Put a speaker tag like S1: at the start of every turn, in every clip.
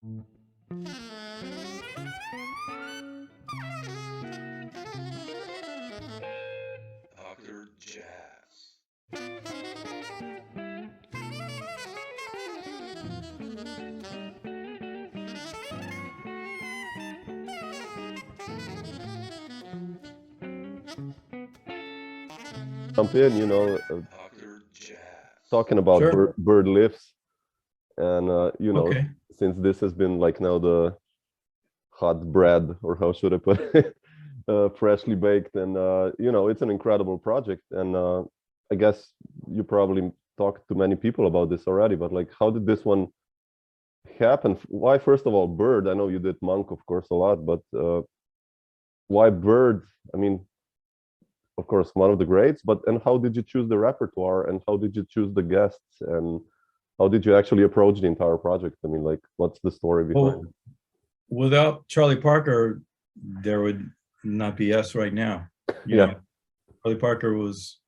S1: Dr. Jazz.
S2: Jump in,
S1: Dr. Jazz.
S2: talking about
S3: Sure.
S2: bird lifts, and
S3: Okay.
S2: since this has been like now the hot bread, or how should I put it, freshly baked, and it's an incredible project, and I guess you probably talked to many people about this already, but like, how did this one happen? Why, first of all, bird? I know you did monk, of course, a lot, but why bird? I mean, of course, one of the greats, but and how did you choose the repertoire, and how did you choose the guests, and how did you actually approach the entire project? I mean, like, what's the story behind it?
S3: Without Charlie Parker, there would not be us right now. You know, Charlie Parker was,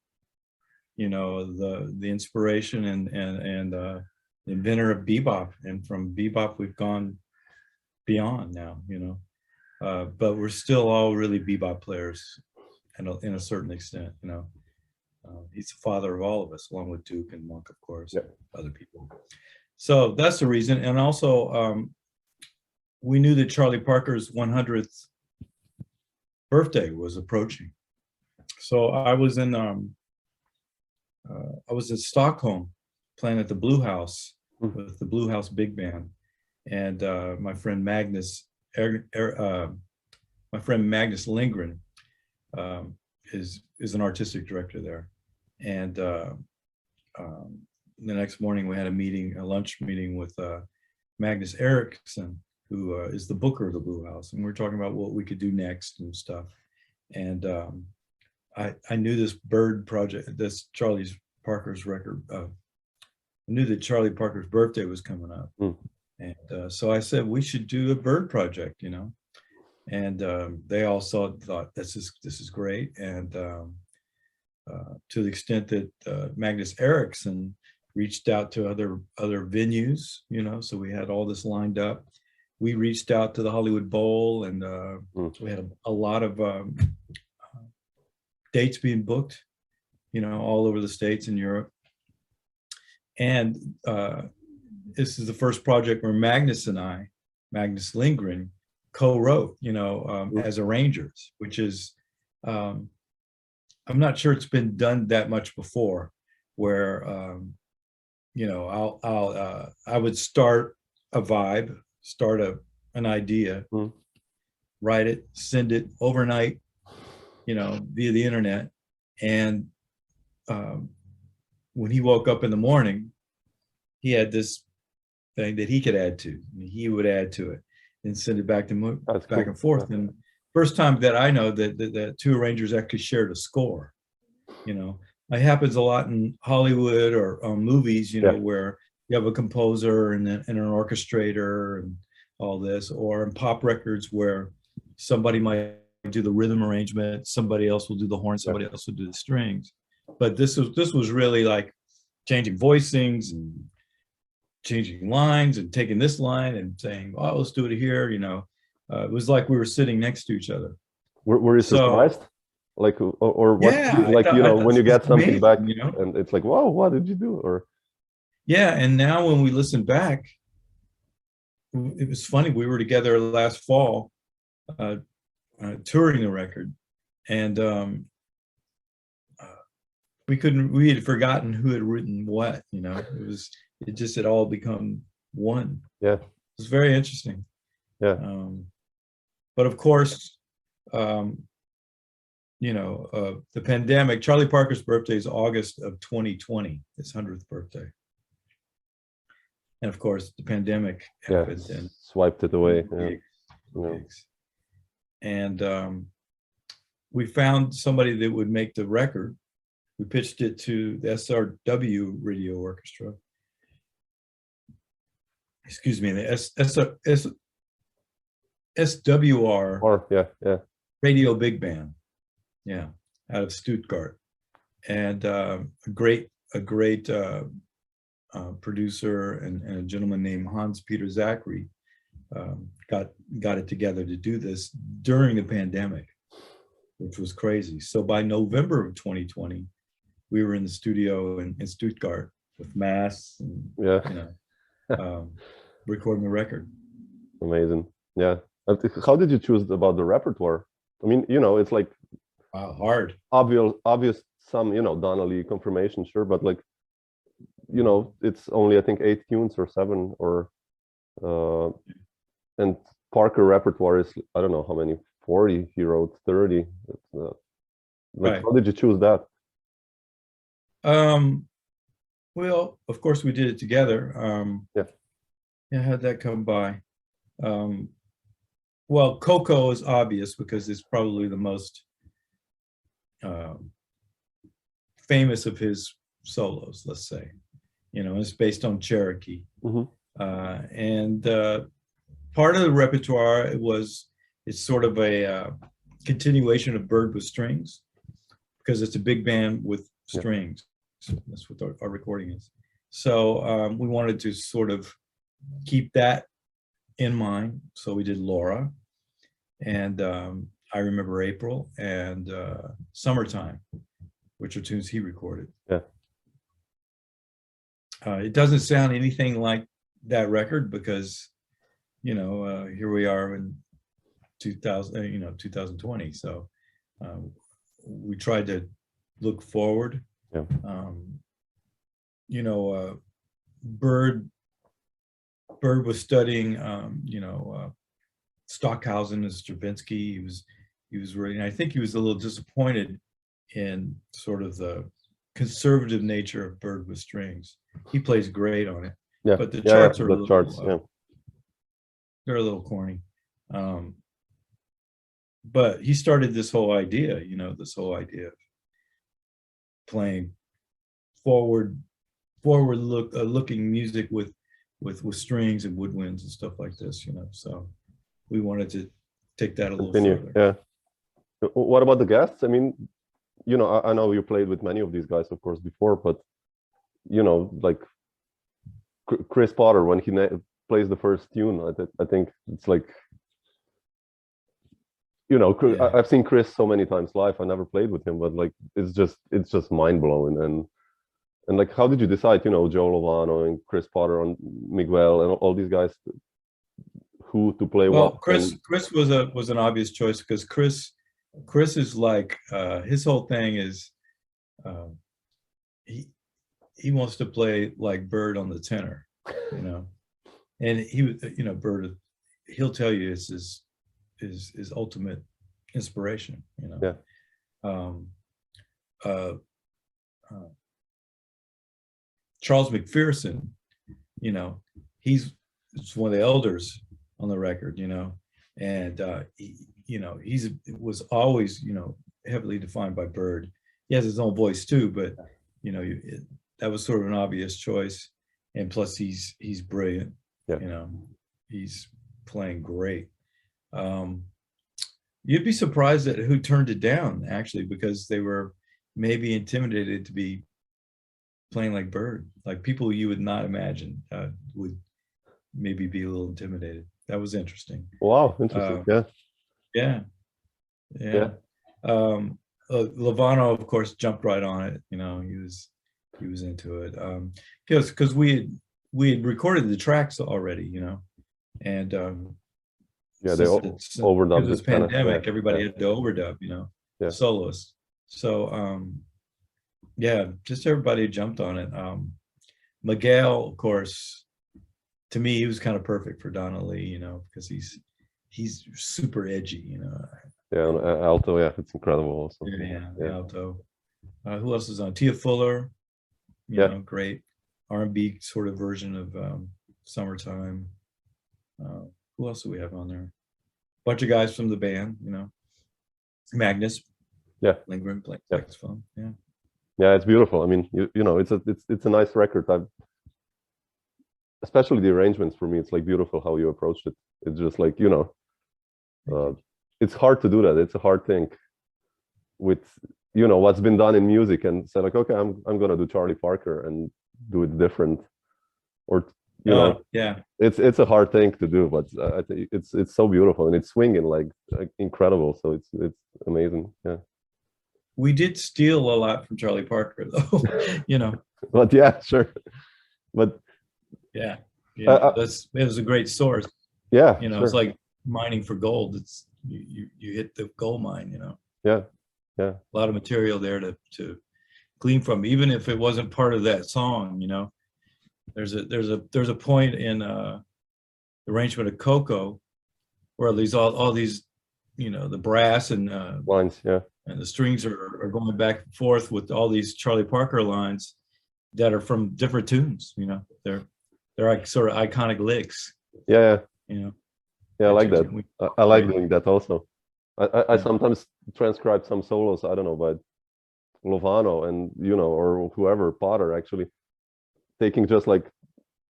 S3: the inspiration and the inventor of bebop, and from bebop we've gone beyond now. But we're still all really bebop players, in a certain extent. He's the father of all of us, along with Duke and Monk, of course, other people. So that's the reason. And also, we knew that Charlie Parker's 100th birthday was approaching. So I was in Stockholm playing at the Blue House with the Blue House Big Band, and my friend Magnus Lindgren is an artistic director there, and the next morning we had a lunch meeting with Magnus Erskine, who is the booker of the Blue House, and we were talking about what we could do next and stuff. And I knew this bird project, this Charlie Parker's record. I knew that Charlie Parker's birthday was coming up, and so I said we should do a bird project, And they all thought this is great, and to the extent that Magnus Erskine reached out to other venues, so we had all this lined up. We reached out to the Hollywood Bowl, and we had a lot of dates being booked, all over the States and Europe. And this is the first project where Magnus Lindgren, co-wrote, as arrangers, which is, I'm not sure it's been done that much before, where, I would start a vibe, start an idea, write it, send it overnight, via the internet. And when he woke up in the morning, he had this thing that he could add to. He would add to it and send it back to back and forth. And first time that I know that two arrangers actually shared a score. It happens a lot in Hollywood or movies, where you have a composer and an orchestrator and all this, or in pop records where somebody might do the rhythm arrangement, somebody else will do the horn, somebody else will do the strings. But this was really like changing voicings and changing lines and taking this line and saying, "Oh, let's do it here." It was like we were sitting next to each other.
S2: Were you surprised? Like, or what?
S3: Yeah,
S2: like, when you get something
S3: amazing,
S2: back, and it's like, "Whoa, what did you do?" Or
S3: yeah, and now when we listen back, it was funny. We were together last fall, touring the record, and we had forgotten who had written what. It just had all become one.
S2: Yeah,
S3: it was very interesting.
S2: Yeah,
S3: but of course, the pandemic. Charlie Parker's birthday is August of 2020, his 100th birthday. And of course, the pandemic happened and
S2: swiped it away.
S3: And we found somebody that would make the record. We pitched it to the SRW Radio Orchestra. Excuse me, the SWR Radio Big Band, out of Stuttgart, and a great producer and a gentleman named Hans Peter Zachary got it together to do this during the pandemic, which was crazy. So by November of 2020, we were in the studio in Stuttgart with masks and recording the record.
S2: Amazing. Yeah. How did you choose about the repertoire? I mean, it's like
S3: hard.
S2: Obvious some, Donnelly confirmation, sure, but like, it's only I think 8 tunes or 7 or and Parker repertoire is I don't know how many, 40. He wrote 30. Right. How did you choose that?
S3: Well, of course we did it together. How'd that come by? Well, Coco is obvious because it's probably the most famous of his solos, let's say. It's based on Cherokee. And part of the repertoire it's sort of a continuation of Bird with Strings, because it's a big band with strings. That's what our recording is. So we wanted to sort of keep that in mind. So we did Laura, and I Remember April, and Summertime, which are tunes he recorded. It doesn't sound anything like that record because, here we are in 2020. So we tried to look forward. Bird was studying, Stockhausen and Stravinsky. He was really, I think he was a little disappointed in sort of the conservative nature of Bird with Strings. He plays great on it, but the charts are they're a little corny. But he started this whole idea, of playing looking music with strings and woodwinds and stuff like this, So we wanted to take that a little further.
S2: Yeah. What about the guests? I mean, I know you played with many of these guys, of course, before, but like Chris Potter, when he plays the first tune, I think it's like, I've seen Chris so many times live. I never played with him, but like it's just mind blowing. And like, how did you decide? Joe Lovano and Chris Potter and Miguel and all these guys, who to play?
S3: Well, Chris was an obvious choice because Chris is like his whole thing is he wants to play like Bird on the tenor, and he Bird, he'll tell you it's his ultimate inspiration, Charles McPherson, he's one of the elders on the record, and he was always, heavily defined by Bird. He has his own voice too, but that was sort of an obvious choice. And plus he's brilliant, he's playing great. You'd be surprised at who turned it down, actually, because they were maybe intimidated to be playing like Bird, like people you would not imagine would maybe be a little intimidated. That was interesting.
S2: Wow, interesting.
S3: Lovano, of course, jumped right on it. He was into it because we had recorded the tracks already, and
S2: they overdubbed.
S3: This pandemic, everybody had to overdub, soloists. So just everybody jumped on it. Miguel, of course, to me, he was kind of perfect for Donnelly, because he's super edgy,
S2: Alto, it's incredible also.
S3: Alto. Who else is on? Tia Fuller, great R&B sort of version of Summertime. Who else do we have on there? Bunch of guys from the band, Magnus. Lindgren playing saxophone.
S2: It's beautiful. I mean, it's a nice record. Especially the arrangements, for me, it's like beautiful how you approached it. It's just like, it's hard to do that. It's a hard thing with, what's been done in music, and say like, okay, I'm gonna do Charlie Parker and do it different, or you know,
S3: yeah.
S2: it's a hard thing to do, but I think it's so beautiful and it's swinging like incredible. So it's amazing. Yeah.
S3: We did steal a lot from Charlie Parker, though. You know.
S2: But yeah, sure. But
S3: yeah, it was a great source.
S2: Yeah,
S3: you know,
S2: sure.
S3: It's like mining for gold. It's you hit the gold mine. You know.
S2: Yeah, yeah.
S3: A lot of material there to glean from, even if it wasn't part of that song. You know, there's a point in the arrangement of Coco where these all these, you know, the brass and
S2: lines, yeah,
S3: and the strings are going back and forth with all these Charlie Parker lines that are from different tunes. You know, they're like sort of iconic licks.
S2: Yeah,
S3: you know.
S2: Yeah, I like that. I like doing that also. I sometimes transcribe some solos, I don't know, by Lovano and, you know, or whoever, Potter actually, taking just like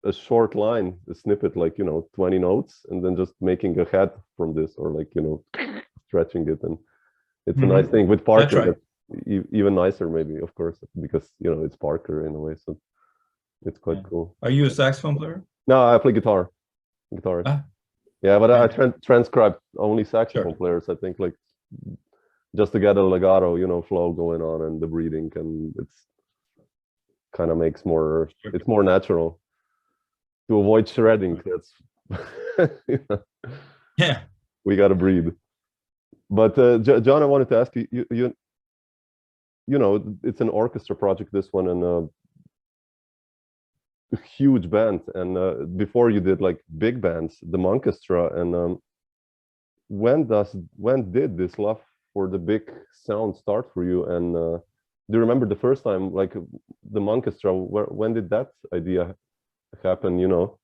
S2: a short line, a snippet, like, you know, 20 notes, and then just making a head from this, or like, you know, stretching it. And it's a nice thing with Parker.
S3: That's right.
S2: That's even nicer, maybe, of course, because, you know, it's Parker in a way. So it's quite cool.
S3: Are you a saxophone player?
S2: No, I play guitar. Guitarist. Yeah, but I transcribe only saxophone players, I think, like just to get a legato, you know, flow going on and the breathing, and it's kind of makes more, it's more natural to avoid shredding. That's you know,
S3: yeah,
S2: we got to breathe. But John, I wanted to ask you, you know, it's an orchestra project, this one, and a huge band, and before you did like big bands, the Monkestra, and when did this love for the big sound start for you? And do you remember the first time, like the Monkestra, when did that idea happen, you know?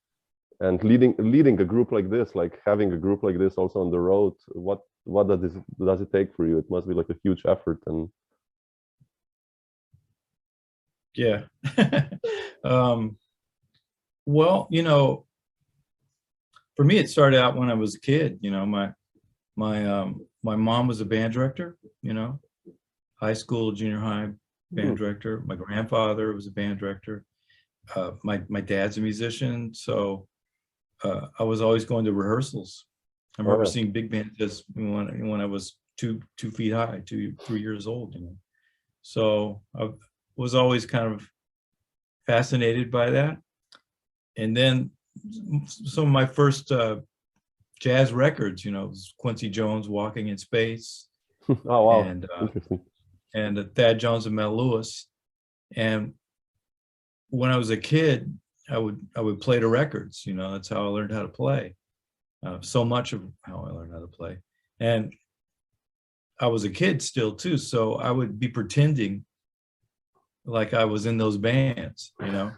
S2: And leading a group like this, like having a group like this also on the road, what does it take for you? It must be like a huge effort. And
S3: yeah. Well, you know, for me, it started out when I was a kid. You know, my mom was a band director, you know, high school, junior high band director. My grandfather was a band director. My dad's a musician, so I was always going to rehearsals. I remember seeing big bands just when I was two feet high, 3 years old, you know. So I was always kind of fascinated by that. And then some of my first jazz records, you know, was Quincy Jones, Walking in Space.
S2: Oh, wow.
S3: And
S2: interesting.
S3: And Thad Jones and Mel Lewis. And when I was a kid, I would play the records, you know. That's how I learned how to play. So much of how I learned how to play. And I was a kid still too, so I would be pretending like I was in those bands, you know,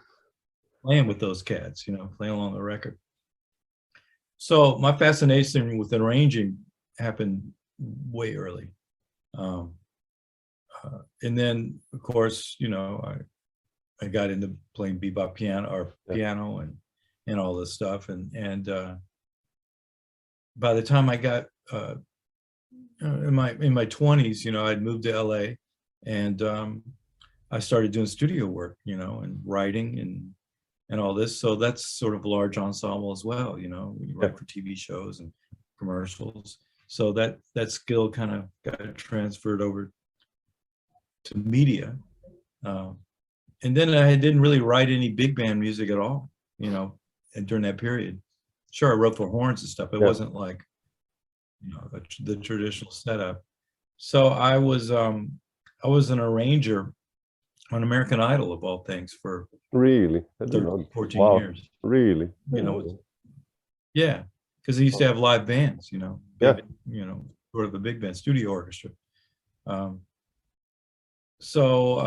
S3: playing with those cats, you know, playing along the record. So my fascination with arranging happened way early. And then, of course, you know, I got into playing bebop piano and all this stuff. And by the time I got in my 20s, you know, I'd moved to LA, and I started doing studio work, you know, and writing and all this. So that's sort of a large ensemble as well, you know. We write for TV shows and commercials. So that skill kind of got transferred over to media. And then I didn't really write any big band music at all, you know, and during that period. Sure, I wrote for horns and stuff. It wasn't like, you know, the traditional setup. So I was an arranger on American Idol, of all things, for
S2: really
S3: 14 years.
S2: Really?
S3: You know, yeah, because they used to have live bands, you know. Big, you know, sort of a big band, studio orchestra. So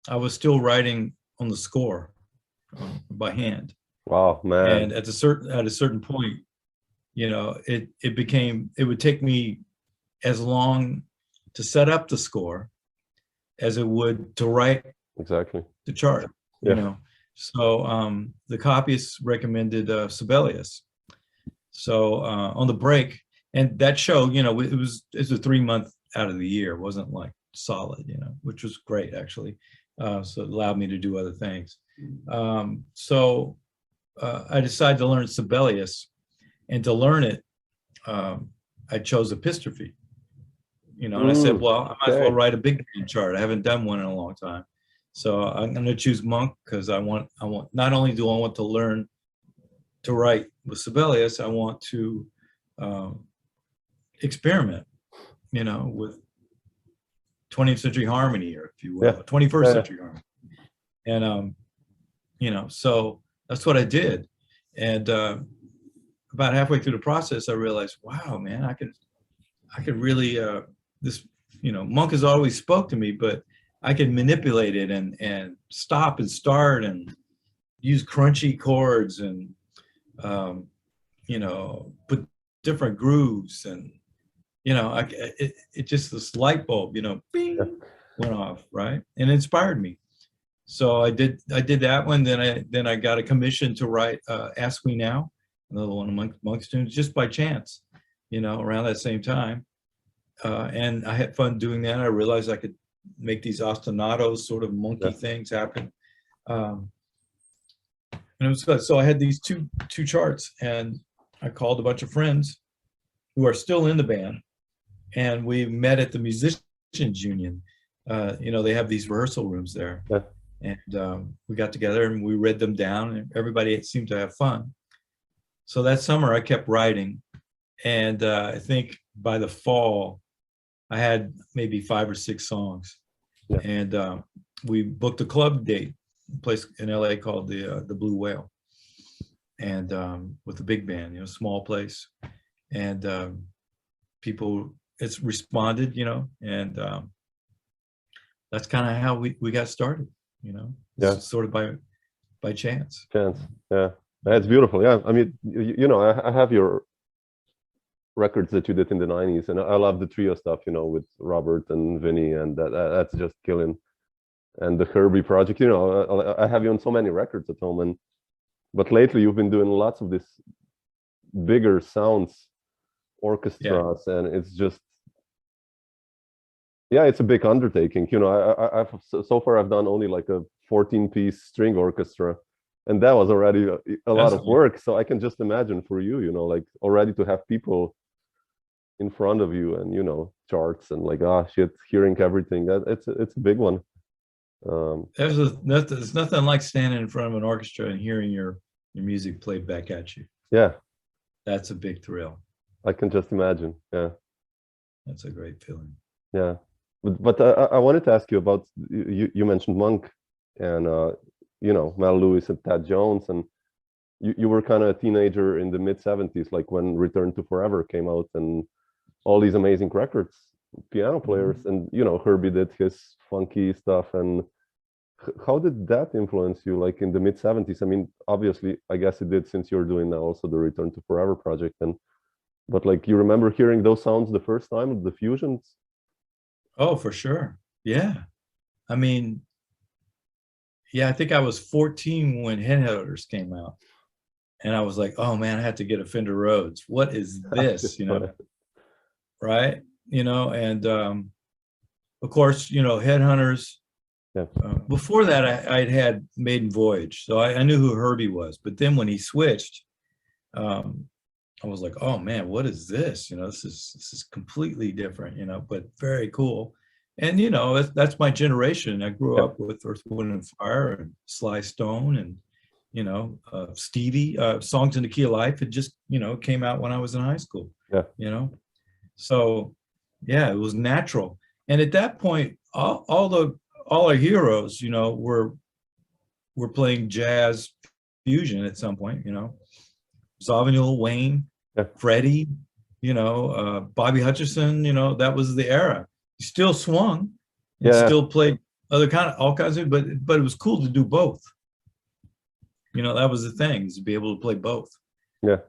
S3: I was still writing on the score by hand.
S2: Wow, man!
S3: And at a certain point, you know, it would take me as long to set up the score as it would to write the chart. You know, so the copyists recommended Sibelius. So on the break, and that show, you know, it was a 3 month out of the year. It wasn't like solid, you know, which was great actually. So it allowed me to do other things. So I decided to learn Sibelius, and to learn it, I chose epistrophe. And I said, well, I might as well write a big band chart. I haven't done one in a long time. So I'm going to choose monk because I want, not only do I want to learn to write with Sibelius, I want to experiment, with 20th century harmony, or if you will, 21st century harmony. And, so that's what I did. And about halfway through the process, I realized, wow, man, I could really, monk has always spoke to me, but I can manipulate it and stop and start and use crunchy chords and, put different grooves and, it just, this light bulb, bing, went off, right? And it inspired me. So I did that one. Then I got a commission to write Ask Me Now, another one of Monk's tunes, just by chance, around that same time. And I had fun doing that. I realized I could make these ostinatos, sort of monkey things happen. And it was good. So I had these two charts, and I called a bunch of friends who are still in the band, and we met at the Musicians Union. They have these rehearsal rooms there. And we got together and we read them down, and everybody seemed to have fun. So that summer I kept writing, and I think by the fall I had maybe 5 or 6 songs. And we booked a club date, a place in LA called the Blue Whale, and with a big band, small place, and people responded, and that's kind of how we got started. Sort of by chance.
S2: That's beautiful. I mean, I have your records that you did in the 90s, and I love the trio stuff, with Robert and Vinnie, and that's just killing. And the Herbie project, I have you on so many records at home, but lately you've been doing lots of this bigger sounds, orchestras, and it's just, it's a big undertaking. I've so far I've done only like a 14-piece string orchestra, and that was already a lot of work. So I can just imagine for you, like already to have people in front of you and charts and like hearing everything. It's a big one.
S3: There's nothing like standing in front of an orchestra and hearing your music played back at you. That's a big thrill. I
S2: can just imagine.
S3: That's a great feeling.
S2: But I wanted to ask you about, you mentioned Monk and Mel Lewis and Tad Jones, and you were kind of a teenager in the mid-70s, like when Return to Forever came out, and all these amazing records, piano players, and Herbie did his funky stuff. And how did that influence you, like in the mid-70s? I mean, obviously, I guess it did, since you're doing now also the Return to Forever project, but like, you remember hearing those sounds the first time, the fusions?
S3: Oh, for sure. I mean, I think I was 14 when Headhunters came out, and I was like, oh man, I had to get a Fender Rhodes. What is this? Right? And of course, Headhunters. Before that, I'd had Maiden Voyage, so I knew who Herbie was. But then when he switched, I was like, oh man, what is this? This is completely different, but very cool. And that's my generation. I grew up with Earth, Wind and Fire and Sly Stone, and Stevie. Songs in the Key of Life had just came out when I was in high school. So it was natural. And at that point, all our heroes, were playing jazz fusion at some point. Sauvignon, Wayne, Freddie, Bobby Hutcherson, that was the era. He still swung, still played all kinds of, but it was cool to do both. That was the thing, is to be able to play both. In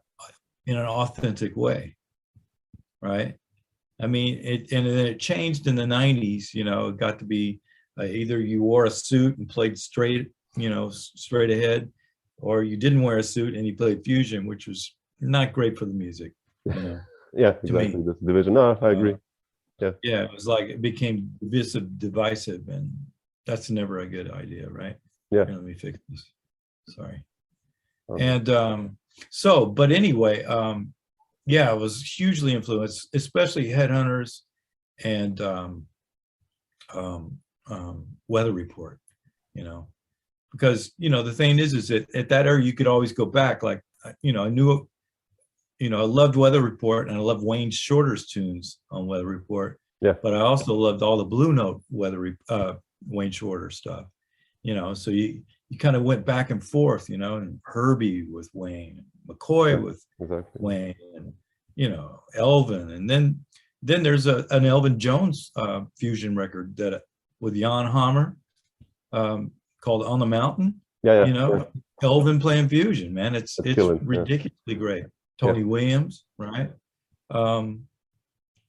S3: an authentic way, right? I mean, and then it changed in the 90s. It got to be either you wore a suit and played straight ahead, or you didn't wear a suit and you played fusion, which was not great for the music.
S2: Exactly. This division. No, I agree.
S3: It was like, it became divisive, and that's never a good idea, right? Here, let me fix this. Sorry. And but anyway, yeah, I was hugely influenced, especially Headhunters and Weather Report, you know, because, you know, the thing is that at that era, you could always go back. Like, you know, I knew, you know, I loved Weather Report and I loved Wayne Shorter's tunes on Weather Report.
S2: Yeah.
S3: But I also loved all the Blue Note Wayne Shorter stuff, you know, so you kind of went back and forth, you know, and Herbie with Wayne, McCoy with Wayne, and, you know, Elvin. And then there's an Elvin Jones fusion record that with Jan Hammer called On the Mountain.
S2: Yeah,
S3: you know, Elvin playing fusion, man. It's ridiculously great. Tony Williams, right?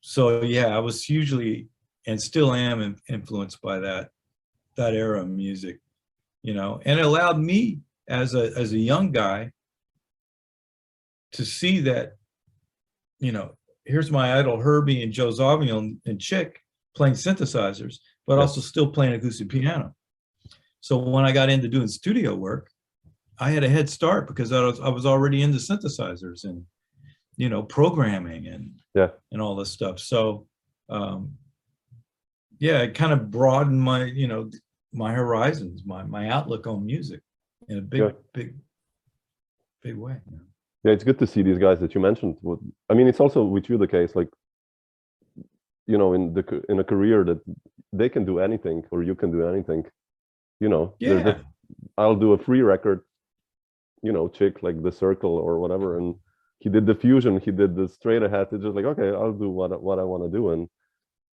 S3: So yeah, I was hugely and still am influenced by that era of music, you know, and it allowed me as a young guy to see that, you know, here's my idol Herbie and Joe Zawinul and Chick playing synthesizers, but also still playing acoustic piano. So when I got into doing studio work, I had a head start because I was already into synthesizers and, you know, programming and all this stuff. So yeah, it kind of broadened my, you know, my horizons, my outlook on music in a big way. You know?
S2: Yeah, it's good to see these guys that you mentioned. I mean, it's also with you the case, like, you know, in a career that they can do anything or you can do anything, you know.
S3: Yeah.
S2: I'll do a free record, you know, Chick, like The Circle or whatever, and he did the fusion, he did the straight ahead. It's just like, okay, I'll do what I want to do, and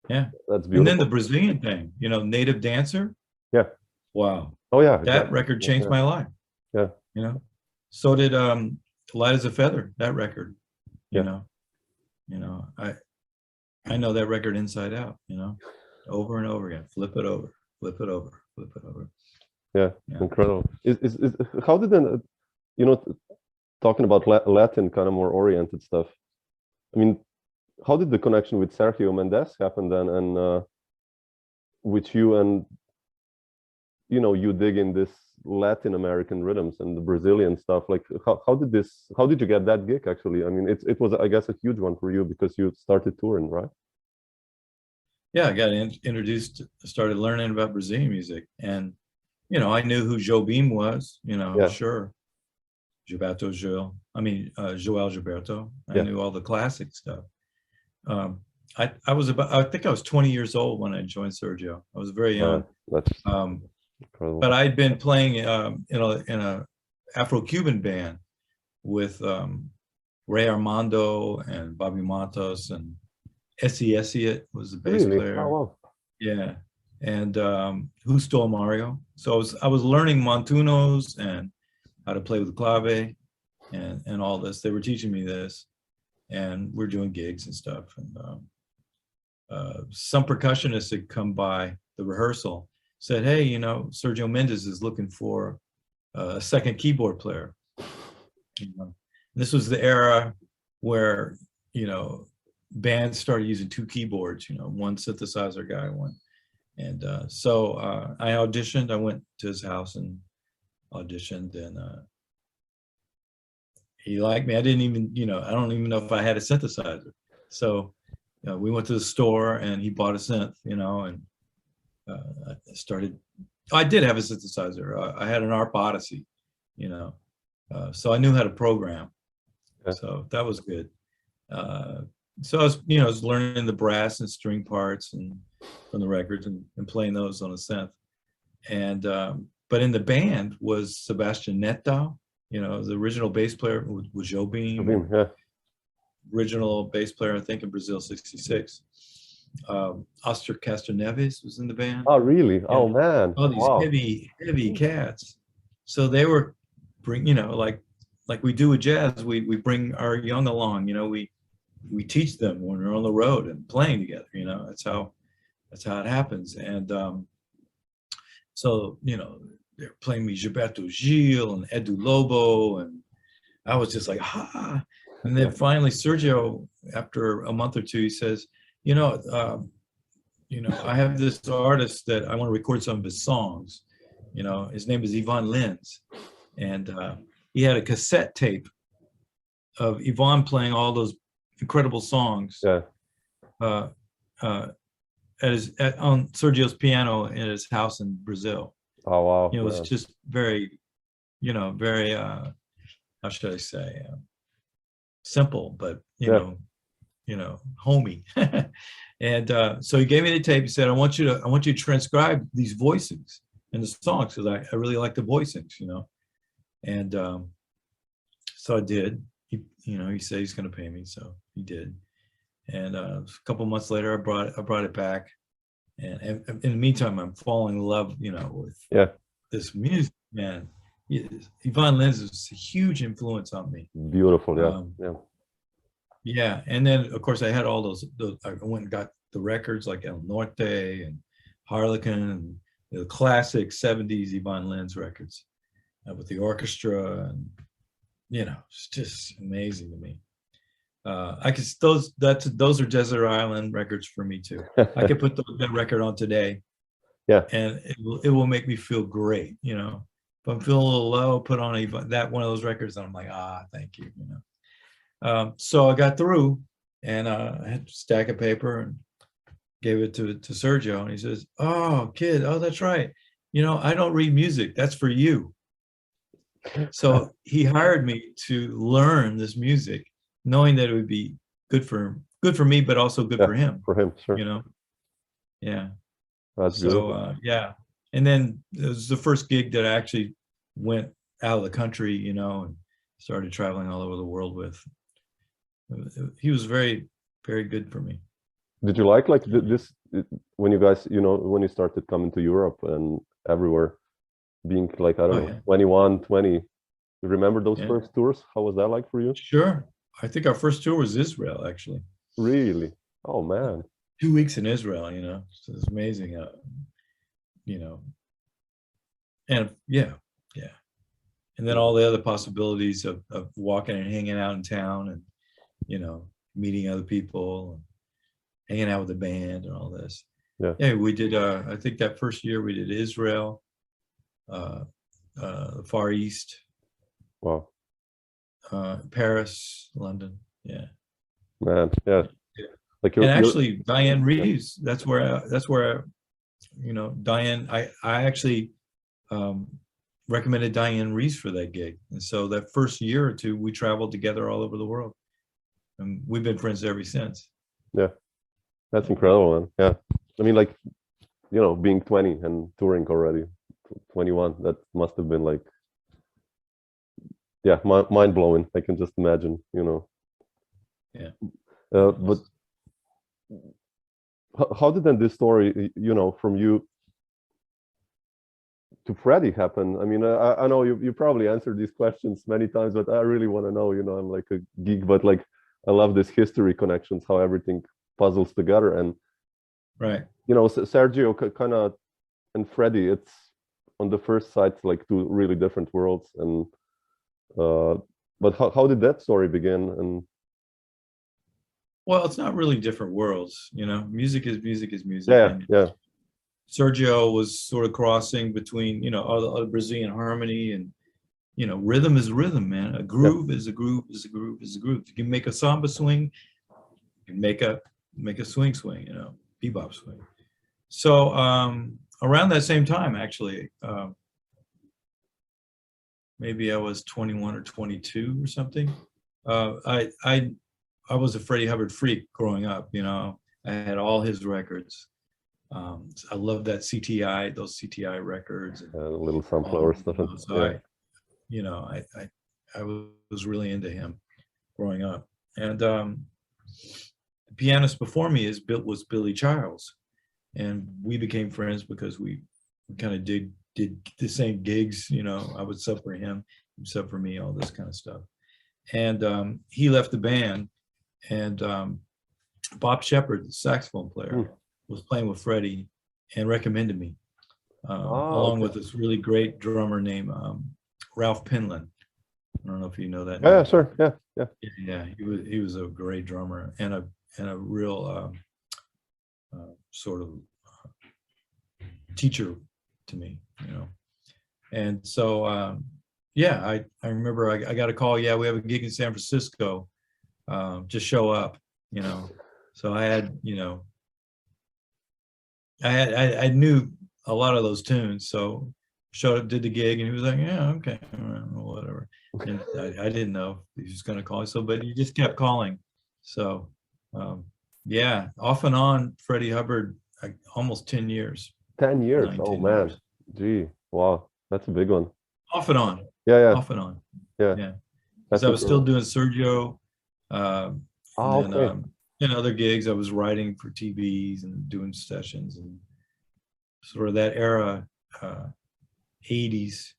S3: yeah,
S2: that's beautiful.
S3: And then the Brazilian thing, you know, Native Dancer.
S2: Yeah.
S3: Wow.
S2: Oh yeah.
S3: That record changed my life.
S2: Yeah.
S3: You know, so did Light as a Feather. That record. You know, I know that record inside out. You know, over and over again. Flip it over. Flip it over. Flip it over.
S2: Yeah. Incredible. Is how did then, you know, talking about Latin kind of more oriented stuff, I mean, how did the connection with Sergio Mendes happen then, and with you, and, you know, you dig in this Latin American rhythms and the Brazilian stuff? Like, how did you get that gig actually? I mean, it was, I guess, a huge one for you because you started touring, right?
S3: Yeah, I got introduced, started learning about Brazilian music, and, you know, I knew who Jobim was, you know, sure. Joel Gilberto. I knew all the classic stuff. I think I was 20 years old when I joined Sergio. I was very young. But I'd been playing in a Afro-Cuban band with Ray Armando and Bobby Matos, and Essie Essiet was the bass player.
S2: Oh, wow.
S3: Yeah, and Who Stole Mario? So I was learning montunos and how to play with the clave and all this. They were teaching me this, and we're doing gigs and stuff. And some percussionists had come by the rehearsal, said, hey, you know, Sergio Mendes is looking for a second keyboard player. You know, this was the era where, you know, bands started using two keyboards, you know, one synthesizer guy, one. And so I auditioned. I went to his house and auditioned, and he liked me. I didn't even, you know, I don't even know if I had a synthesizer. So we went to the store and he bought a synth, you know, and I did have a synthesizer. I had an ARP Odyssey, you know, so I knew how to program. So that was good. So I was, you know, I was learning the brass and string parts and from the records and playing those on a synth. And but in the band was Sebastian Neto, you know, the original bass player was Jobim. Original bass player, I think, in Brazil '66. Oscar Castroneves was in the band.
S2: Oh, really? Oh, man.
S3: All these heavy cats. So they were you know, like we do with jazz, we bring our young along, you know, we teach them when we're on the road and playing together, you know, that's how it happens. And so, you know, they're playing me Gilberto Gil and Edu Lobo, and I was just like, ha. And then finally Sergio, after a month or two, he says, you know, I have this artist that I want to record some of his songs. You know, his name is Ivan Lins, and he had a cassette tape of Yvonne playing all those incredible songs.
S2: Yeah.
S3: On Sergio's piano in his house in Brazil.
S2: Oh wow.
S3: It was just very, very how should I say, simple, but you know, homey. And so he gave me the tape. He said, I want you to transcribe these voicings in the songs, because I really like the voicings, And so I did. He said he's going to pay me, so he did. And a couple months later, I brought it back. And in the meantime, I'm falling in love, with this music, man. Ivan Lins is a huge influence on me.
S2: Beautiful, yeah.
S3: Yeah, and then of course I had all those. I went and got the records like El Norte and Harlequin and the classic '70s Ivan Lins records with the orchestra, and it's just amazing to me. I could those are desert island records for me too. I could put that record on today, and it will make me feel great. If I'm feeling a little low, put on one of those records, and I'm like, thank you. So I got through, and I had a stack of paper and gave it to Sergio, and he says, "Oh, kid, that's right. I don't read music. That's for you." So he hired me to learn this music, knowing that it would be good for me, but also good for him.
S2: For him, sure.
S3: Yeah.
S2: That's good.
S3: So and then it was the first gig that I actually went out of the country, and started traveling all over the world with. He was very, very good for me. Did
S2: you like this when you guys, when you started coming to Europe and everywhere, being like, I don't know, 21, 20, you remember those first tours? How was that like for you?
S3: Sure. I think our first tour was Israel, actually.
S2: Really? Oh, man.
S3: 2 weeks in Israel, so it's amazing, and and then all the other possibilities of walking and hanging out in town, and meeting other people and hanging out with the band and all this. We did I think that first year we did Israel, the Far East,
S2: wow,
S3: Paris, London.
S2: Man, like
S3: and actually Diane Reeves, that's where Diane, I actually recommended Diane Reeves for that gig. And so that first year or two, we traveled together all over the world. And we've been friends ever since.
S2: Yeah, that's incredible, man. Yeah. I mean, like, being 20 and touring already, 21, that must have been like, mind blowing. I can just imagine,
S3: Yeah.
S2: But how did then this story, from you to Freddie happen? I mean, I know you probably answered these questions many times, but I really want to know, I'm like a geek, but like, I love this history connections, how everything puzzles together. And,
S3: right.
S2: Sergio kind of, and Freddie, it's on the first sight, like two really different worlds. And, but how did that story begin? And
S3: well, it's not really different worlds, music is music is music.
S2: Yeah.
S3: Sergio was sort of crossing between, all the Brazilian harmony and, rhythm is rhythm, man. A groove is a groove is a groove is a groove. You can make a samba swing, you can make a swing, bebop swing. So around that same time, actually, maybe I was 21 or 22 or something. I was a Freddie Hubbard freak growing up. I had all his records. I loved that CTI, those CTI records. And,
S2: little sunflower stuff.
S3: So I was really into him growing up. And the pianist before me was Billy Childs, and we became friends because we kind of did the same gigs. I would sub for him, he'd sub for me, all this kind of stuff. And he left the band, and Bob Sheppard, the saxophone player, was playing with Freddie and recommended me, along with this really great drummer named Ralph Penland. I don't know if you know that.
S2: Yeah, sure. Yeah.
S3: Yeah, he was a great drummer and a real sort of teacher to me, And so yeah, I remember I got a call. Yeah, we have a gig in San Francisco. Just show up, you know. So I had, you know, I knew a lot of those tunes. So showed up, did the gig, and he was like, yeah, okay, whatever. And I didn't know he was going to call. So, but he just kept calling. So, yeah, off and on, Freddie Hubbard, like almost 10 years.
S2: 10 years.
S3: 9,
S2: Oh
S3: 10
S2: man.
S3: years.
S2: Gee, wow, that's a big one.
S3: Off and on.
S2: Yeah.
S3: Off and on.
S2: Yeah.
S3: Yeah.
S2: That's
S3: Because I was still doing Sergio. And then,
S2: okay.
S3: in other gigs, I was writing for TVs and doing sessions, and sort of that era, 80s,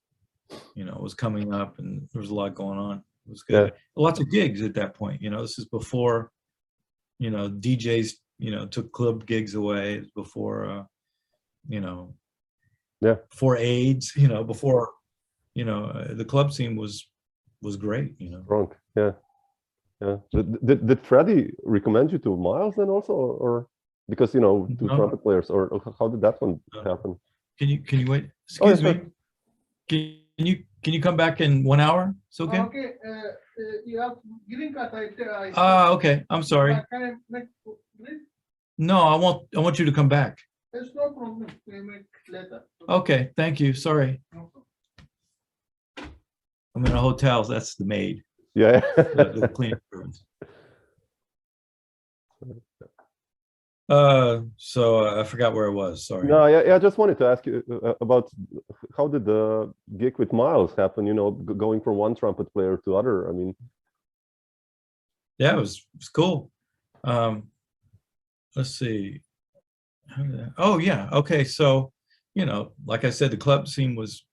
S3: you know, was coming up, and there was a lot going on. It was good.
S2: Yeah.
S3: Lots of gigs at that point. You know, this is before, you know, DJs, you know, took club gigs away. It was before, you know, before AIDS, you know, before, you know, the club scene was great, you know.
S2: Drunk. Yeah. Did Freddie recommend you to Miles then also, or because, you know, two trumpet players, or how did that one happen?
S3: Can you wait? Excuse me. Can you come back in 1 hour? It's okay.
S4: Okay. You have green card.
S3: Okay. I'm sorry.
S4: Can I make this?
S3: No, I want you to come back.
S4: There's no problem. We make later.
S3: Okay. Thank you. Sorry.
S4: No problem.
S3: I'm in a hotel. So that's the maid.
S2: Yeah.
S3: The cleaning service. So I forgot where I was. Sorry.
S2: No, yeah. I just wanted to ask you about how did the gig with Miles happen? You know, going from one trumpet player to other. I mean,
S3: yeah, it was cool. Let's see. Oh yeah. Okay. So, you know, like I said, the club scene was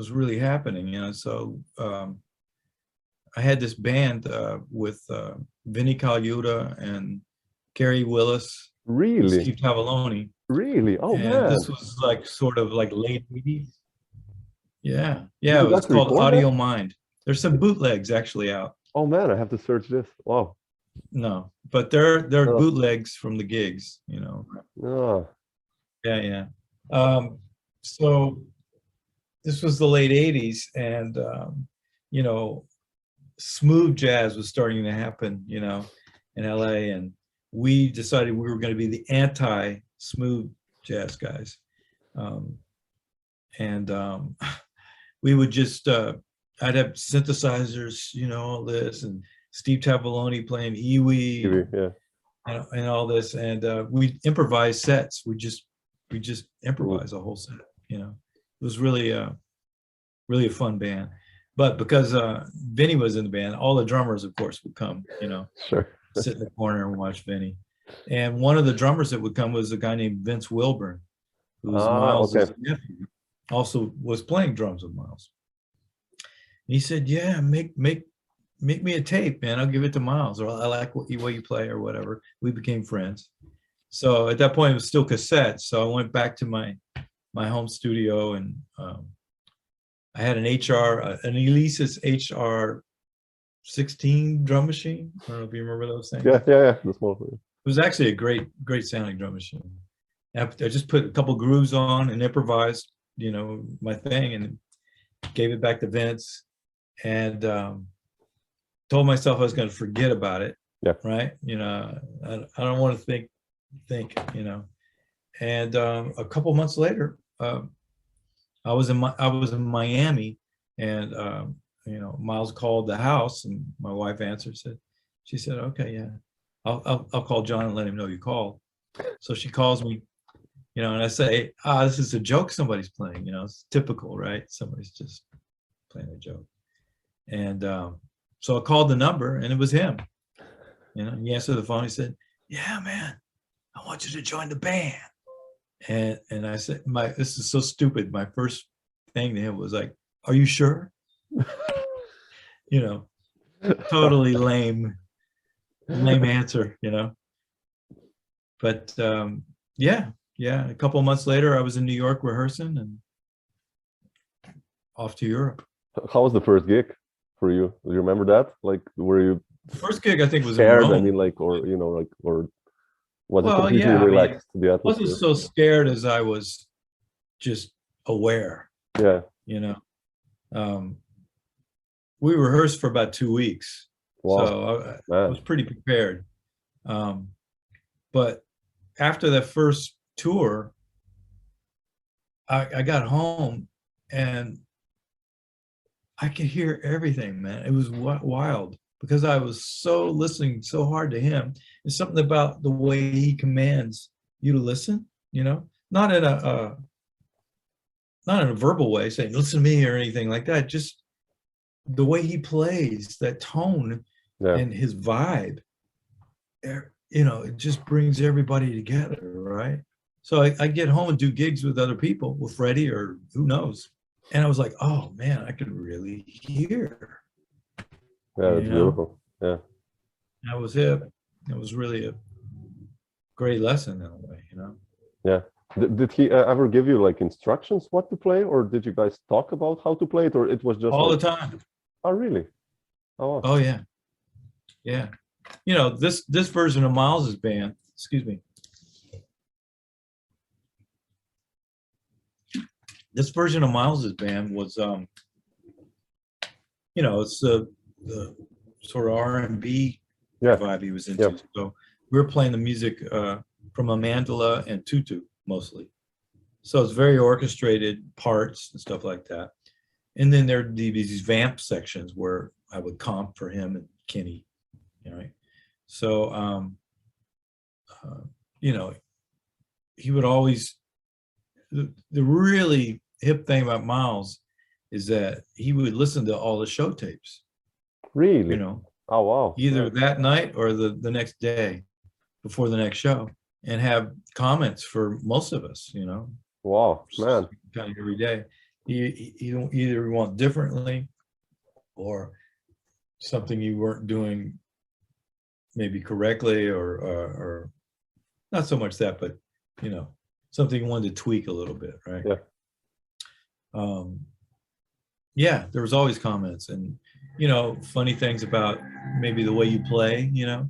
S3: really happening. You know, so I had this band with Vinnie Colaiuta and Gary Willis.
S2: Really?
S3: Steve Tavaglione.
S2: Really? Oh
S3: and
S2: man.
S3: This was like sort of like late 80s. Yeah. Yeah, it was called Audio Mind. There's some bootlegs actually out.
S2: Oh man, I have to search this. Wow.
S3: No, but they're bootlegs from the gigs, you know.
S2: Oh.
S3: Yeah. So this was the late 80s, and you know, smooth jazz was starting to happen, you know, in LA, and we decided we were going to be the anti-smooth jazz guys. We would just I'd have synthesizers, you know, all this, and Steve Tavaglione playing Iwi,
S2: yeah,
S3: and all this, and we improvise sets. We just improvise a whole set, you know. It was really a fun band. But because Vinnie was in the band, all the drummers, of course, would come, you know, sit in the corner and watch Vinnie. And one of the drummers that would come was a guy named Vince Wilburn, who was Miles' nephew, also was playing drums with Miles. And he said, yeah, make me a tape, man. I'll give it to Miles, or I like what you play or whatever. We became friends. So at that point, it was still cassettes. So I went back to my home studio, and I had an Elisa's HR 16 drum machine. I don't know if you remember those things.
S2: Yeah. The small thing.
S3: It was actually a great sounding drum machine. I just put a couple grooves on and improvised, you know, my thing, and gave it back to Vince, and told myself I was going to forget about it.
S2: Yeah.
S3: Right. You know, I don't want to think, you know. And a couple months later, I was in Miami, and you know, Miles called the house, and my wife answered. She said, "Okay, yeah, I'll call John and let him know you called." So she calls me, you know, and I say, "This is a joke somebody's playing." You know, it's typical, right? Somebody's just playing a joke. And so I called the number, and it was him. You know, he answered the phone. He said, "Yeah, man, I want you to join the band." And I said, this is so stupid. My first thing to him was like, "Are you sure?" You know, totally lame answer, you know. But yeah. A couple of months later, I was in New York rehearsing, and off to Europe.
S2: How was the first gig for you? Do you remember that? Like, were you
S3: the first gig? I think was
S2: scared.
S3: In Rome.
S2: I mean, like, or you know, like, or was it
S3: well,
S2: completely relaxed?
S3: I mean, I wasn't so scared as I was just aware.
S2: Yeah.
S3: You know, we rehearsed for about 2 weeks.
S2: Wow.
S3: So I was pretty prepared. But after that first tour, I got home and I could hear everything, man. It was wild because I was listening so hard to him. It's something about the way he commands you to listen, you know, not in a verbal way saying, listen to me or anything like that. Just the way he plays, that tone and his vibe, you know, it just brings everybody together, right? So I get home and do gigs with other people, with Freddie or who knows. And I was like, oh man, I could really hear.
S2: Yeah, it's beautiful. Yeah.
S3: That was it. It was really a great lesson in a way, you know?
S2: Yeah. Did he ever give you like instructions what to play, or did you guys talk about how to play it, or it was just
S3: all
S2: like...
S3: the time?
S2: Oh, really? Oh,
S3: oh yeah. Yeah. You know, this version of Miles's band, excuse me. This version of Miles's band was, you know, it's the sort of R&B vibe he was into.
S2: Yeah.
S3: So we were playing the music from a mandala and tutu mostly. So it's very orchestrated parts and stuff like that. And then there'd be these vamp sections where I would comp for him and Kenny, you know. So, you know, he would always, the really hip thing about Miles is that he would listen to all the show tapes.
S2: Really?
S3: You know.
S2: Oh, wow.
S3: Either that night or the next day before the next show, and have comments for most of us, you know.
S2: Wow, man.
S3: Kind of every day. You either want differently or something you weren't doing maybe correctly, or not so much that, but, you know, something you wanted to tweak a little bit, right?
S2: Yeah.
S3: Yeah, there was always comments and, you know, funny things about maybe the way you play, you know,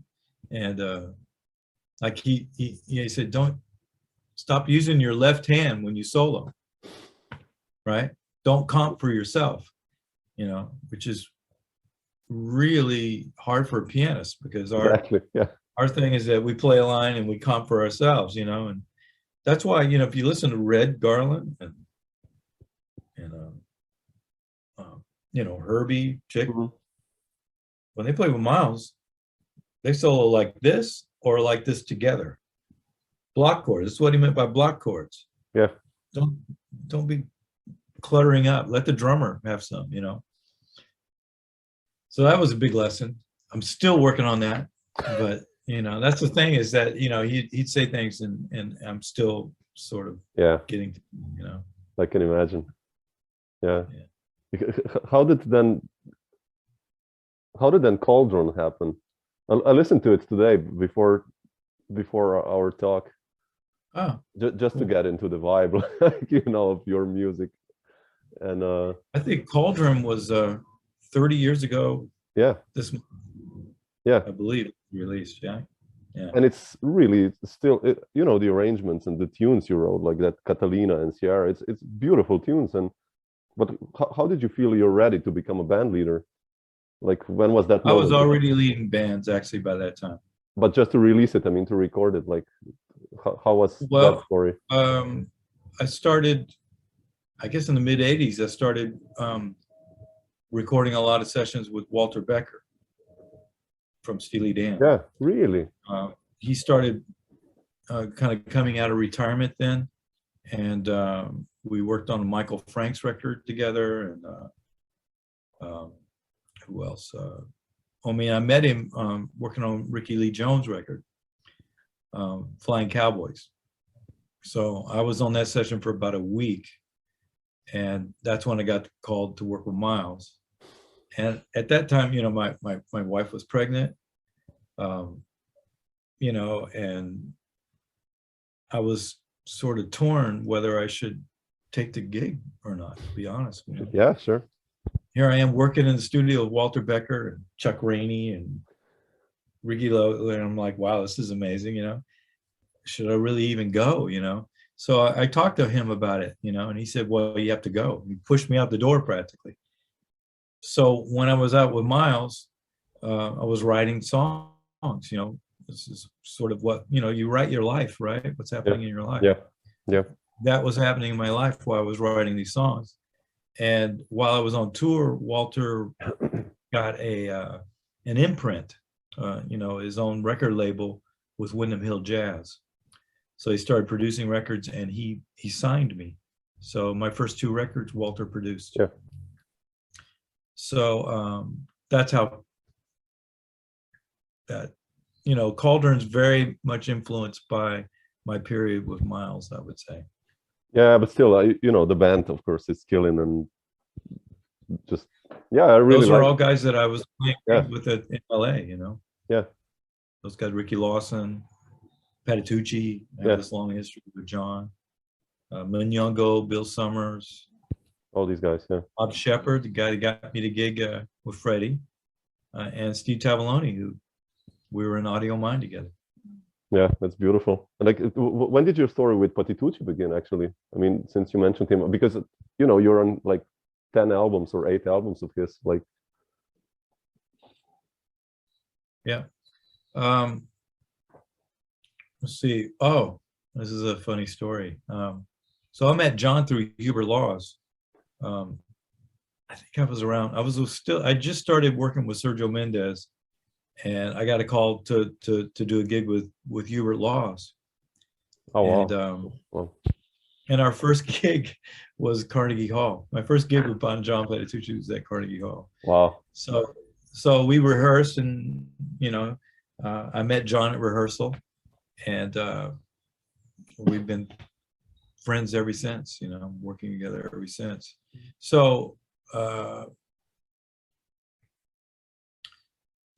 S3: and like he said, don't stop using your left hand when you solo, right? Don't comp for yourself, you know, which is really hard for a pianist because our thing is that we play a line and we comp for ourselves, you know, and that's why, you know, if you listen to Red Garland and you know, Herbie, Chick, when they play with Miles, they solo like this or like this together. Block chords. That's what he meant by block chords.
S2: Yeah.
S3: Don't be cluttering up. Let the drummer have some, you know. So that was a big lesson. I'm still working on that, but you know, that's the thing is that, you know, he'd say things and I'm still sort of getting, you know.
S2: I can imagine. Yeah. How did then Cauldron happen? I listened to it today before our talk.
S3: Oh,
S2: just to get into the vibe, like, you know, of your music. And
S3: I think Cauldron was 30 years ago.
S2: Yeah.
S3: This month.
S2: Yeah.
S3: I believe released. Yeah. Yeah.
S2: And it's really still, you know, the arrangements and the tunes you wrote, like that Catalina and Sierra. It's beautiful tunes. But how did you feel you're ready to become a band leader? Like, when was that moment?
S3: I was already leading bands actually by that time.
S2: But just to release it, I mean, to record it, like, how was that story?
S3: I started, I guess in the mid 80s, I started recording a lot of sessions with Walter Becker from Steely Dan.
S2: Yeah, really?
S3: He started kind of coming out of retirement then. And we worked on a Michael Franks record together, and who else? I mean, I met him working on Ricky Lee Jones' record, Flying Cowboys. So I was on that session for about a week, and that's when I got called to work with Miles. And at that time, you know, my wife was pregnant, you know, and I was sort of torn whether I should take the gig or not, to be honest. You know?
S2: Yeah, sure.
S3: Here I am working in the studio with Walter Becker and Chuck Rainey and Ricky Lowe, and I'm like, wow, this is amazing, you know. Should I really even go, you know? So I talked to him about it, you know, and he said, well, you have to go. He pushed me out the door practically. So when I was out with Miles, I was writing songs. You know, this is sort of what, you know, you write your life, right? What's happening in your life.
S2: Yeah.
S3: That was happening in my life while I was writing these songs. And while I was on tour, Walter got an imprint, you know, his own record label with Windham Hill Jazz. So he started producing records, and he signed me. So my first 2 records, Walter produced.
S2: Yeah.
S3: So that's how that, you know, Cauldron's very much influenced by my period with Miles, I would say.
S2: Yeah, but still, you know, the band, of course, is killing, and just, yeah, I really
S3: Those are all guys that I was playing with in LA, you know.
S2: Yeah.
S3: Those guys, Ricky Lawson, Patitucci, I have this long history with John. Munyungo, Bill Summers.
S2: All these guys, yeah.
S3: Bob Sheppard, the guy that got me the gig with Freddie, and Steve Tavaglione, who we were in Audio Mind together.
S2: Yeah, that's beautiful. And like, when did your story with Patitucci begin, actually? I mean, since you mentioned him, because, you know, you're on like 10 albums or 8 albums of his, like.
S3: Yeah. Let's see. Oh, this is a funny story. So I met John through Hubert Laws. I think I just started working with Sergio Mendes, and I got a call to do a gig with Hubert Laws.
S2: Oh, wow.
S3: And,
S2: Wow.
S3: and our first gig was Carnegie Hall. My first gig with John Patitucci was at Carnegie Hall.
S2: Wow.
S3: So we rehearsed, and, you know, I met John at rehearsal, and we've been friends ever since, you know, working together ever since. So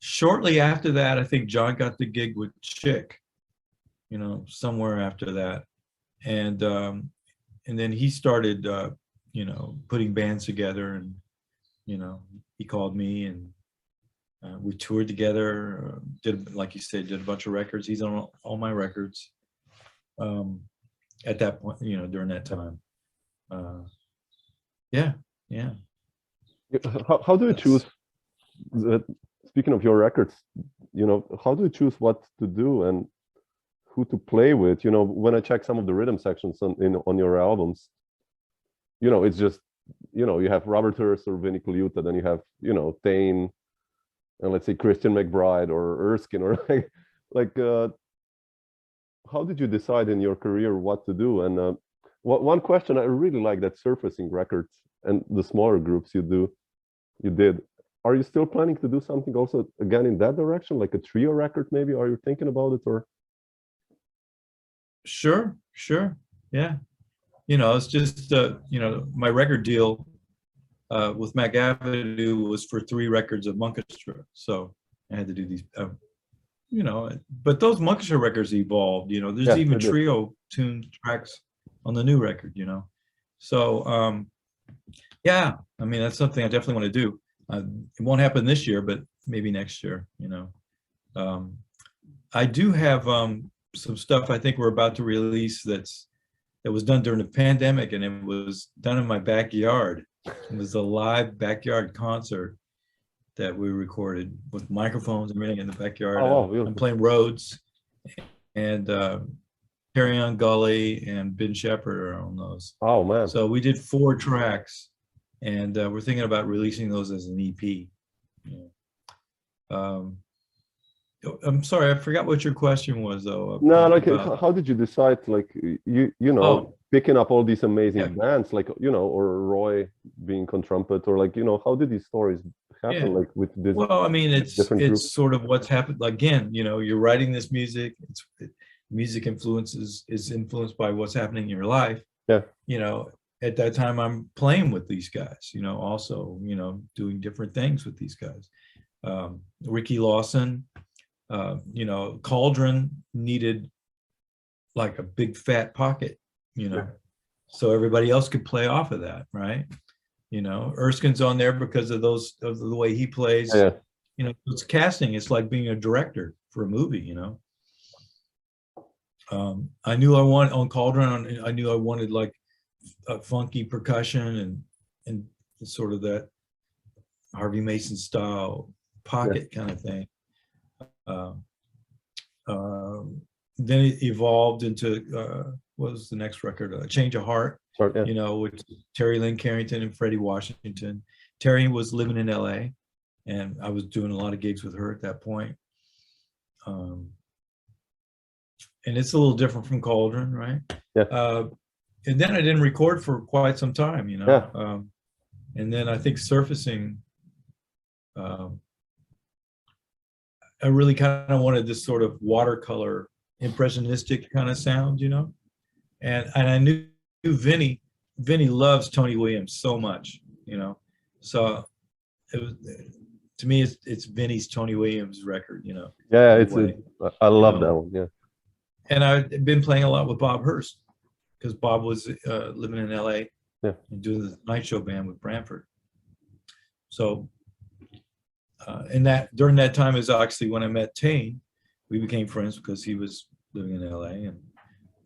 S3: shortly after that, I think John got the gig with Chick, you know, somewhere after that. And then he started, you know, putting bands together, and, you know, he called me, and we toured together, did, like you said, did a bunch of records. He's on all my records at that point, you know, during that time. Yeah.
S2: How do you choose, speaking of your records, you know, how do you choose what to do and who to play with? You know, when I check some of the rhythm sections on your albums, you know, it's just, you know, you have Robert Hurst or Vinnie Colaiuta, then you have, you know, Tain, and let's say Christian McBride or Erskine, or like how did you decide in your career what to do? And one question, I really like that surfacing records and the smaller groups you did. Are you still planning to do something also again in that direction, like a trio record maybe? Are you thinking about it, or?
S3: Sure. Yeah. You know, it's just, you know, my record deal with Mac Avenue was for 3 records of Orchestra. So I had to do these, you know, but those Orchestra records evolved, you know, there's even trio tuned tracks on the new record, you know. So, yeah, I mean, that's something I definitely want to do. It won't happen this year, but maybe next year, you know. I do have some stuff I think we're about to release that was done during the pandemic, and it was done in my backyard. It was a live backyard concert that we recorded with microphones and everything in the backyard.
S2: Oh, wow.
S3: I'm playing Rhodes, and Carry On Gully and Ben Sheppard are on those.
S2: Oh, man.
S3: So we did 4 tracks, and we're thinking about releasing those as an EP. Yeah. I'm sorry, I forgot what your question was, though.
S2: No, like, how did you decide, like, you know, picking up all these amazing bands, like, you know, or Roy being on trumpet, or like, you know, how did these stories happen, like with this?
S3: Well, I mean, it's sort of what's happened. Again, you know, you're writing this music. Music is influenced by what's happening in your life.
S2: Yeah.
S3: You know, at that time, I'm playing with these guys. You know, also, you know, doing different things with these guys. Ricky Lawson. You know, Cauldron needed like a big fat pocket, you know, so everybody else could play off of that, right? You know, Erskine's on there because of the way he plays.
S2: Yeah.
S3: You know, it's casting. It's like being a director for a movie, you know. I knew on Cauldron, I knew I wanted like a funky percussion and sort of that Harvey Mason style pocket kind of thing. Then it evolved into what was the next record? A Change of Heart.
S2: Yeah.
S3: You know, with Terry Lynn Carrington and Freddie Washington. Terry was living in LA, and I was doing a lot of gigs with her at that point. And it's a little different from Cauldron, right?
S2: Yeah.
S3: And then I didn't record for quite some time, you know.
S2: Yeah.
S3: And then I think Surfacing, I really kind of wanted this sort of watercolor, impressionistic kind of sound, you know. And I knew Vinnie loves Tony Williams so much, you know. So it was, to me, it's Vinnie's Tony Williams record, you know.
S2: Yeah, I love that one. Yeah.
S3: And I've been playing a lot with Bob Hurst because Bob was living in LA,
S2: yeah,
S3: and doing the night show band with Branford. So, and that during that time is actually when I met Tain. We became friends because he was living in LA,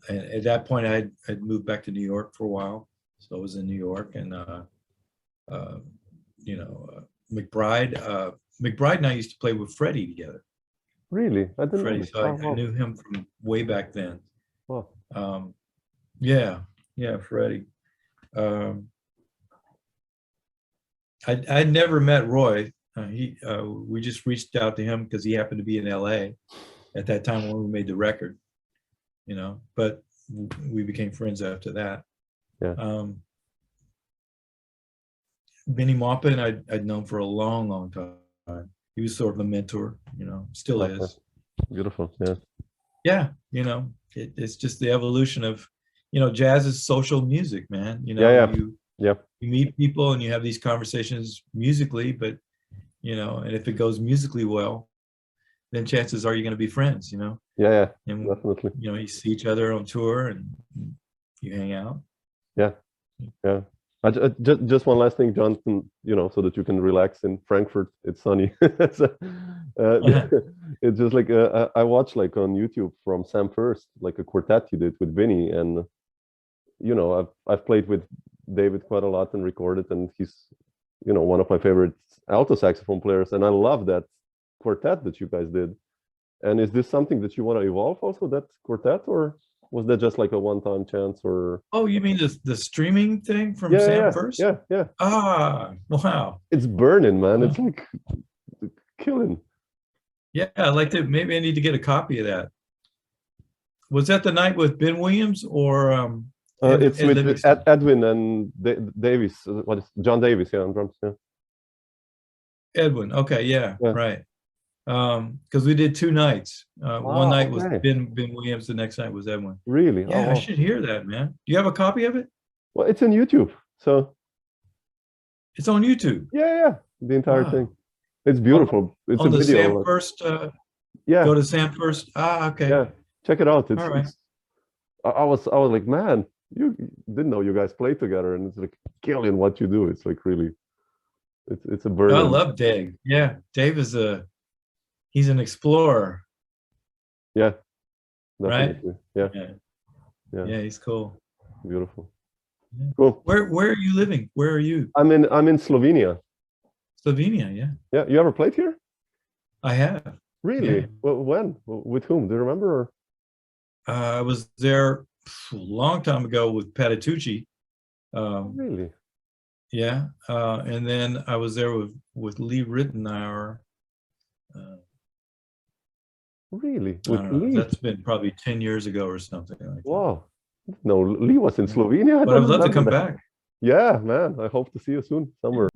S3: and at that point I'd moved back to New York for a while. So I was in New York, and you know, McBride and I used to play with Freddie together.
S2: Really? I didn't
S3: Freddie,
S2: know.
S3: so I knew him from way back then.
S2: Oh.
S3: Yeah, Freddie. I'd never met Roy. We just reached out to him because he happened to be in LA at that time when we made the record, you know, but we became friends after that.
S2: Yeah.
S3: Bennie Maupin, I'd known for a long, long time. He was sort of a mentor, you know, still is.
S2: Beautiful, yeah.
S3: Yeah, you know, it's just the evolution of, you know, jazz is social music, man. You know,
S2: yeah.
S3: You meet people and you have these conversations musically, but, you know, and if it goes musically well, then chances are you're going to be friends, you know?
S2: Yeah,
S3: and,
S2: definitely.
S3: You know, you see each other on tour and you hang out.
S2: Yeah. Just one last thing, Jonathan, you know, so that you can relax in Frankfurt. It's sunny. So, it's just like I watched like on YouTube from Sam First, like a quartet you did with Vinnie, and you know, I've played with David quite a lot and recorded, and he's, you know, one of my favorite alto saxophone players, and I love that quartet that you guys did. And is this something that you want to evolve also, that quartet, or was that just like a one-time chance? Or
S3: you mean the streaming thing from Sam First?
S2: Yeah.
S3: Ah, wow.
S2: It's burning, man. It's like killing.
S3: Yeah, I'd like to. Maybe I need to get a copy of that. Was that the night with Ben Williams or?
S2: It's with Edwin and Davis. What is John Davis? Yeah, on drums. Yeah.
S3: Edwin. Okay. Yeah. Right. Because we did 2 nights. One night was Ben Williams. The next night was Edwin.
S2: Really?
S3: Yeah, I should hear that, man. Do you have a copy of it?
S2: Well, it's on YouTube. So
S3: it's on YouTube.
S2: Yeah. The entire thing. It's beautiful. It's
S3: on
S2: a
S3: the
S2: video.
S3: Sam First.
S2: Yeah.
S3: Go to Sam First. Ah, okay.
S2: Yeah. Check it out. It's,
S3: all right.
S2: I was like, man, you didn't know you guys play together, and it's like killing what you do. It's like really, it's a burden.
S3: I love Dave. Yeah, Dave is he's an explorer.
S2: Yeah.
S3: Definitely.
S2: Right.
S3: Yeah. He's cool.
S2: Beautiful.
S3: Yeah.
S2: Cool.
S3: Where are you living? Where are you?
S2: I'm in Slovenia.
S3: Slovenia, yeah.
S2: Yeah, you ever played here?
S3: I have.
S2: Really?
S3: Yeah.
S2: Well, when? With whom? Do you remember? Or?
S3: I was there a long time ago with Patitucci.
S2: Really?
S3: Yeah. And then I was there with Lee Rittenauer.
S2: Really?
S3: I don't know. That's been probably 10 years ago or something like that.
S2: Wow. No, Lee was in Slovenia.
S3: But I'd love to come back.
S2: Yeah, man. I hope to see you soon somewhere.